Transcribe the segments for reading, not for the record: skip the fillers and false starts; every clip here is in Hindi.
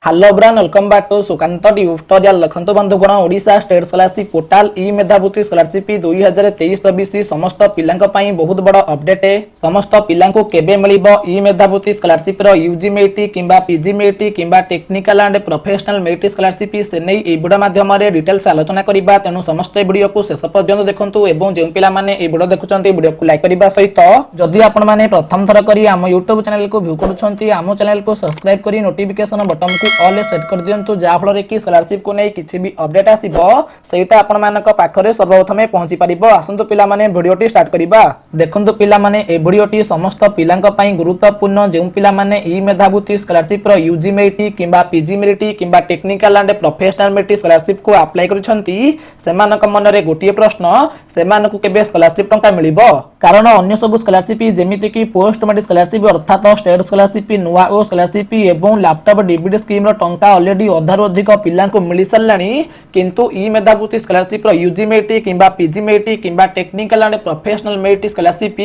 हेलो ब्रान welcome back to Sukant tutorial. लखंत बंधुगण Odisha state scholarship portal e Medhabruti scholarship 2023-24 समस्त पिलांक पई बहुत बड़ अपडेट है। समस्त पिलांको केबे मिलिबो ई मेधावृत्ति स्कॉलरशिप रो यूजी मेरिट किंबा पीजी मेरिट किंबा technical and professional merit scholarship से नै ए वीडियो माध्यम रे डिटेल्स आलोचना करिबा। तेनु समस्त वीडियो को शेष पर्यंत देखंतु एवं जे पिला माने ए वीडियो देखुचंती वीडियो को लाइक करिबा सहित जदि आपण माने प्रथम थर करी हम YouTube चैनल को व्यू करूछंती हम चैनल को सब्सक्राइब करी नोटिफिकेशन बटन को ऑल सेट कर दियंतु जा फल रे कि स्कॉलरशिप को नै किछि भी अपडेट आसीबो सेटा आपण मानक पाखरे सर्वप्रथमे पहुंची परिबो। आसंतु पिला माने वीडियोटी स्टार्ट करिबा। देखंतु पिला माने ए वीडियोटी समस्त पिलांक पई गुरुत्वपूर्ण जे पिला माने ई मेधावृत्ति स्कॉलरशिप रो यूजी मेरिट किंबा पीजी मेरिट किंबा technical and professional merit scholarship को अप्लाई करिसंती सेमानक मन रे गोटिए प्रश्न सेमानकु केबे स्कॉलरशिप टंका मिलिबो। कारण अन्य सब स्कॉलरशिप जेमिति कि पोस्ट मेरिट स्कॉलरशिप अर्थात स्टेट स्कॉलरशिप नुआ ओ स्कॉलरशिप एवं लैपटॉप डीबीडी स्कीम रो टंका ऑलरेडी अधारु अधिक पिला को मिल साराणी किंतु e Medhabruti scholarship UG merit किंबा पीजी मेरिट किंबा technical and professional merit scholarship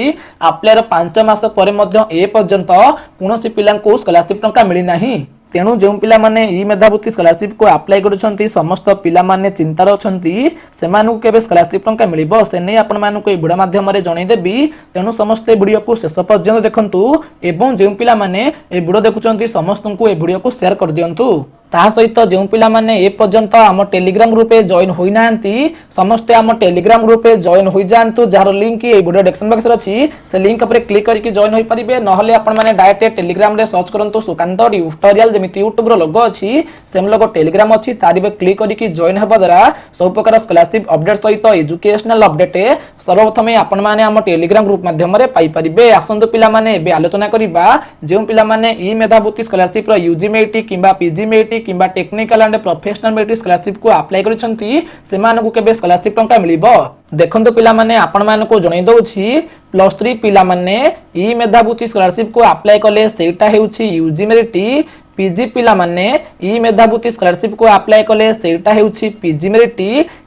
apply 5 मास पर मध्य ए पर्यंत कोनोसी पिला को स्कॉलरशिप टंका मिली नाही। तेणु जो पिला माने ई मेधावृत्ति स्कॉलरशिप को अप्लाई करुछंती समस्त पिला माने चिंतार अछंती सेमानकु केबे स्कॉलरशिप टंका मिलिबो से नै आपण मानकु ए वीडियो माध्यम रे जणाई देबी। तेणु समस्त वीडियो को शेष पर्यंत देखंतु एवं जो पिला माने ए वीडियो देखुछंती समस्तंकु ए वीडियो को शेयर कर दियंतु। ता सहित जो पिला माने ए पर्यंत आम टेलीग्राम ग्रुप पे जॉइन होई नांती समस्त आम टेलीग्राम ग्रुप पे जॉइन होई जानतु जार लिंक ए वीडियो डिस्क्रिप्शन बॉक्स रे अछि से लिंक पर क्लिक करके जॉइन होई परिबे। नहले आपण माने डायरेक्ट टेलीग्राम रे सर्च करंतु सुकांत ट्यूटोरियल जेमिति YouTube रो लोगो अछि सेम लोगो टेलीग्राम अछि तारि पे क्लिक करके जॉइन हेबा द्वारा सब प्रकार स्कॉलरशिप अपडेट सहित एजुकेशनल अपडेट सर्वप्रथमे आपण माने आम टेलीग्राम ग्रुप माध्यम रे पाई परिबे। आसंतु पिला माने एबे आलोचना करिबा जे पिला माने ई मेधावृत्ति स्कॉलरशिप रो यूजी मेरिट किंबा पीजी मेरिट किंबा technical and professional merit scholarship को अप्लाई करिसंती सेमानकु केबे स्कॉलरशिप टंका मिलिबो। देखंतु पिला माने आपण मानकु जणाई दउछि +3 पिला माने ई मेधावृत्ति स्कॉलरशिप को अप्लाई कले सेटा हेउछि यूजी मेरिट पीजी पिला माने ई मेधावृत्ति स्कॉलरशिप को अप्लाई कले सेटा हेउछि PG merit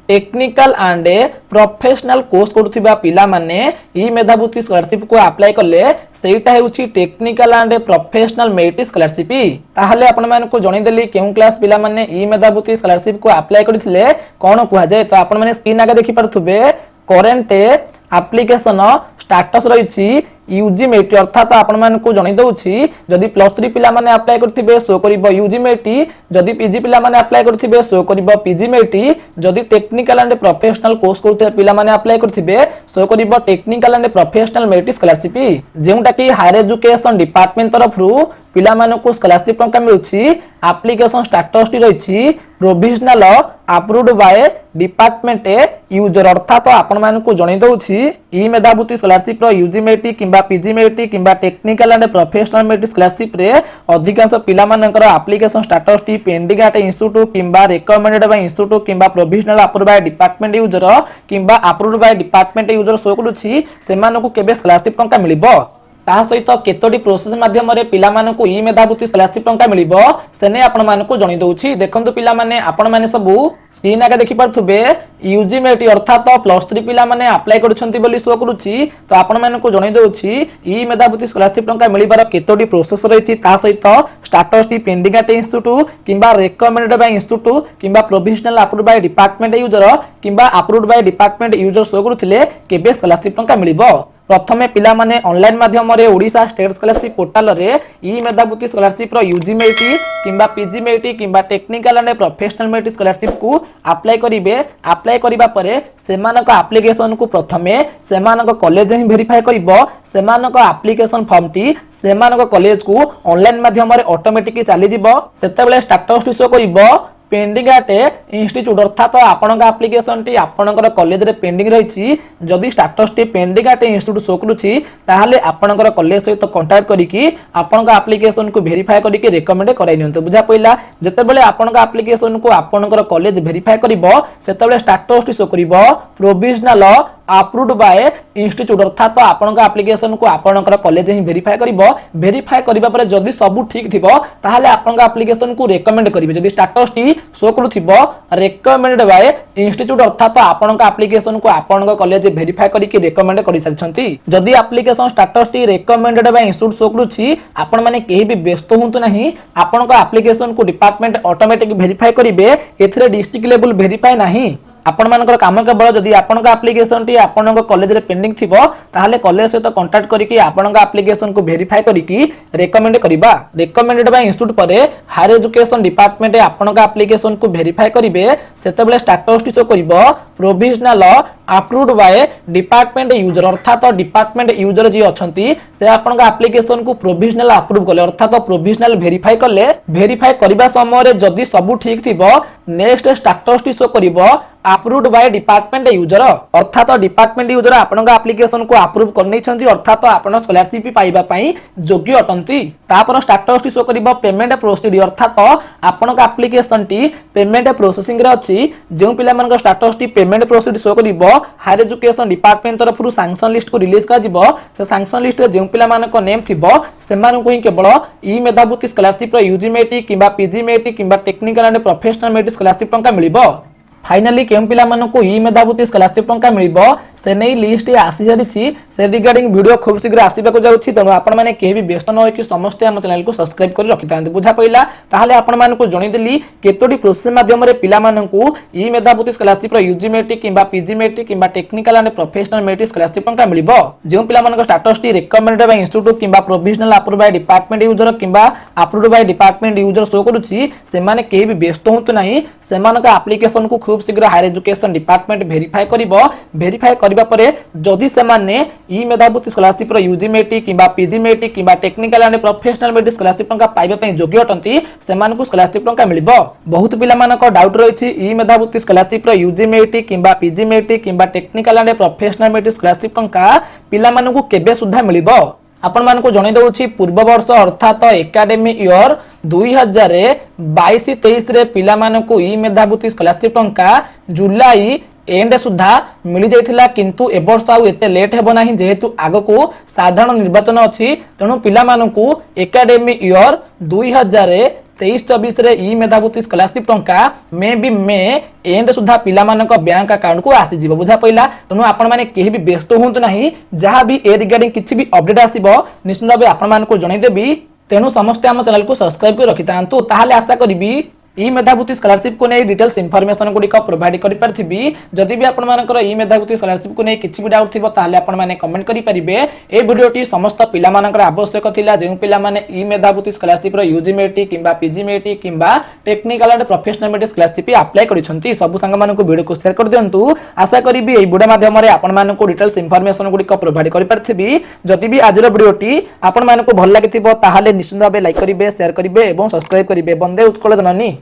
technical and professional course करूथिबा पिला माने ई मेधावृत्ति स्कॉलरशिप को अप्लाई कले सेटा हेउछि technical and professional merit scholarship. ताहले आपण मानकु जणाई देली केउ क्लास पिला माने ई मेधावृत्ति स्कॉलरशिप को अप्लाई करिथिले कोन कुहा जाय। तो आपण माने स्क्रीन आगे देखि पारथुबे करंट एप्लीकेशन स्टेटस रहिछि यूजी मेरिट अर्थात आपण मानकु जणाई दउछि जदि +3 पिला माने अप्लाई करथिबे सो करिवो यूजी मेरिट जदि पीजी पिला माने अप्लाई करथिबे सो करिवो पीजी मेरिट जदि टेक्निकल एंड प्रोफेशनल कोर्स करथिबे पिला माने अप्लाई करथिबे सो करिवो technical and professional merit scholarship जेउटा कि हायर एजुकेशन डिपार्टमेंट तरफरु पिला मानकु स्कॉलरशिप टंका मिलुछि। एप्लीकेशन स्टेटस टी रहिछि provisional approved by department user अर्थात आपण मानकु जणाई दउछि ई मेधावृत्ति स्कॉलरशिप रो यूजी मेरिट किंबा पीजी मेरिट किंबा technical and professional merit scholarship रे अधिकांश पिला मानकर एप्लीकेशन स्टेटस टी पेंडिंग एट इंस्टीट्यूट किंबा रिकमेंडेड बाय इंस्टीट्यूट किंबा provisional approved by department user किंबा approved by department user show करूछि सेमानकु केबे स्कॉलरशिप टंका मिलिबो। ता सहित केतोटी प्रोसेस माध्यम रे पिला मानकु ई मेधावृत्ति स्कॉलरशिप टंका मिलिबो सेने आपण मानकु जणाई दउछि। देखंतु पिला माने आपण माने सबु स्क्रीन आगे देखि पारथुबे यूजी मेरिट अर्थात +3 पिला माने अप्लाई करछंती बोली शो करूछि। तो आपण मानकु जणाई दउछि ई मेधावृत्ति स्कॉलरशिप टंका मिलिबार केतोटी प्रोसेस रहिछि ता सहित स्टेटस टी पेंडिंग एट इंस्टीट्यूट किंबा रिकमेंडेड बाय इंस्टीट्यूट किंबा provisional approved by department user किंबा approved by department user show करूथिले केबे स्कॉलरशिप टंका मिलिबो। प्रथमे पिला माने ऑनलाइन माध्यम रे ओडिशा स्टेट स्कॉलरशिप पोर्टल रे ई मेधावृत्ति स्कॉलरशिप रो यूजी मेरिट किंबा पीजी मेरिट किंबा technical and professional merit scholarship को अप्लाई करिवे। अप्लाई करिबा परे सेमानक एप्लीकेशन को प्रथमे सेमानक कॉलेज ही वेरीफाई करिवो। सेमानक एप्लीकेशन फॉर्म टी सेमानक कॉलेज को ऑनलाइन माध्यम रे ऑटोमेटिक चली जिवो। सेतेबेले स्टेटस शो करिवो पेंडिंग एट इंस्टीट्यूट अर्थात आपण एप्लीकेशन टी आपणकर कॉलेज रे पेंडिंग रहिछि जदि स्टेटस टी पेंडिंग एट इंस्टीट्यूट शो करूछि ताहाले आपणकर कॉलेज सहित कांटेक्ट करिकि आपणक एप्लीकेशन को वेरीफाई करिकि रेकमेंड कराइ नियंतु। बुझा पइला जेतेबेले आपणक एप्लीकेशन को आपणकर कॉलेज वेरीफाई करिवो सेतेबेले स्टेटस टी शो करिवो प्रोविजनल अप्रूव्ड बाय इंस्टीट्यूट अर्थात आपन एप्लिकेशन को आपनकर कॉलेज ही वेरीफाई करिवो वेरीफाई करिबा परे जदी सब ठीक थिबो ताहाले आपन एप्लिकेशन को रेकमेंड करिवे जदी स्टेटस टी शो करूथिबो रेकमेंडेड बाय इंस्टीट्यूट अर्थात आपन एप्लिकेशन को आपन कॉलेज वेरीफाई करिके रेकमेंड करि सारछंती जदी एप्लिकेशन स्टेटस टी रेकमेंडेड बाय इंस्टीट्यूट शो करूछि आपन माने केही भी व्यस्त होंतु नाही आपन एप्लिकेशन को डिपार्टमेंट ऑटोमेटिक वेरीफाई करिवे एथिरे डिस्ट्रिक्ट लेवल वेरीफाई नाही आपण मानकर काम केवल जदि आपन एप्लिकेशन टी आपन कॉलेज रे पेंडिंग थिबो ताहाले कॉलेज सहित कांटेक्ट करिकि आपन एप्लिकेशन को वेरीफाई करिकि रेकमेंड करिबा रेकमेंडेड बाय इंस्टीट्यूट परे हायर एजुकेशन डिपार्टमेंट आपन एप्लिकेशन को वेरीफाई करिवे सेतेबेले स्टेटस टी शो करिवो provisional approved by department user अर्थात डिपार्टमेंट यूजर जी अछंती से आपन एप्लिकेशन को प्रोविजनल अप्रूव कले अर्थात प्रोविजनल वेरीफाई कले वेरीफाई करबा समय रे जदि सब ठीक थिबो नेक्स्ट स्टेटस टी शो करिवो अप्रूव्ड बाय डिपार्टमेंट यूजर अर्थात डिपार्टमेंट यूजर आपन एप्लिकेशन को अप्रूव करनै छंती अर्थात आपन स्कॉलरशिप पाइबा पई योग्य अटंती तापर स्टेटस टी शो करिवो पेमेंट प्रोसीड अर्थात आपन एप्लिकेशन टी पेमेंट प्रोसेसिंग रे अछि जे पिला मन स्टेटस टी पेमेंट प्रोसीड शो करिवो हायर एजुकेशन डिपार्टमेंट तरफ सैंक्शन लिस्ट को रिलीज कर दिबो से सैंक्शन लिस्ट रे जे पिला मन को नेम थिबो सेमान को ही केवल ई मेधावृत्ति स्कॉलरशिप रो यूजी मेटी किबा पीजी मेटी किबा technical and professional matric scholarship टंका मिलिबो फाइनली केम पिला मन को ई मेधावृत्ति स्कॉलरशिप टंका मिलिबो से नहीं लिस्ट आसी सारी से रिगार्डिंग वीडियो खूब शीघ्र आसवाक जाऊँगी तेणु आपण मैंने कहीं भी व्यस्त न हो समस्त आम चैनल को सब्सक्राइब कर रखी था बुझा पड़ा ताहले आपण मानक जनईदेली केतोटी प्रोसेस माध्यम पिला e Medhabruti scholarship UG matric किंबा पीजी मेट्रिक किंबा technical and professional matric scholarship टंका मिलिबो जो पिला मानक स्टेटस टी रिकमेंडेड बाय इंस्टीट्यूट किंबा provisional approved by department user किंबा approved by department user show करूछि से माने कहीं भी व्यस्त होंतु नाही सेमानक एप्लिकेशन को खूब शीघ्र हायर एजुकेशन डिपार्टमेंट वेरीफाई करिवो वेरीफाई करबा परे जदि सेमाने e Medhabruti scholarship UG matric किंबा पीजी मेट्रिक किंबा technical and professional matric scholarship टंका पाइबा पई योग्य अटंती सेमानकु स्कॉलरशिप टंका मिलिबो बहुत पिला मानक डाउट रहिछि e Medhabruti scholarship UG matric किंबा पीजी मेट्रिक किंबा technical and professional matric scholarship टंका पिला मानकु केबे सुद्धा मिलिबो आपण मानकु जणै दउछि पूर्व वर्ष अर्थात एकेडमिक ईयर 2022-23 रे पिला मानकु ई मेधावृत्ति स्कॉलरशिप टंका जुलाई एंड सुधा मिल जाइथिला किंतु ए वर्ष आउ एते लेट हेबो नाही जेहेतु आगो को साधारण निर्वाचन अछि तेनु पिला मानकु एकेडमिक ईयर 2023-24 रे ई मेधावृत्ति स्कॉलरशिप टंका मे एंड सुधा पिला मानक बैंक अकाउंट को आसी जीवो बुझा पइला तेनु आपण माने केही भी व्यस्त होंतु नाही जहां भी ए रिगार्डिंग किछि भी अपडेट आसीबो निश्चित भाबे आपण मानकु जणै देबी तेनु समस्त आम चैनल को सब्सक्राइब कर रखि तांतु ताहाले आशा करिबी ई मेधावृत्ति स्कॉलरशिप को नहीं डिटेल्स इनफॉरमेशन गुड़िक प्रोवाइड कर पारथिबी जदि भी आपण मानकर ई मेधावृत्ति स्कॉलरशिप को नहीं किछि भी डाउट थिबो ताहाले आपण माने कमेंट करि परिबे ए वीडियोटी समस्त पिला मानकर आवश्यक थिला जे पिला माने e Medhabruti scholarship UG matric किंबा पीजी मेट्रिक किंबा technical and professional matric scholarship apply करिसंती सब संग मानक वीडियो को शेयर कर दियंतु आशा करिबी ए वीडियो माध्यम रे आपण मानक डिटेल्स इनफॉरमेशन गुड़िक प्रोवाइड कर पारथिबी जदि भी आजर वीडियोटी आपण मानक भल लागिथिबो ताहाले निश्चित भाबे लाइक करिवे शेयर करिवे एवं सब्सक्राइब करिवे वंदे उत्कल जननी।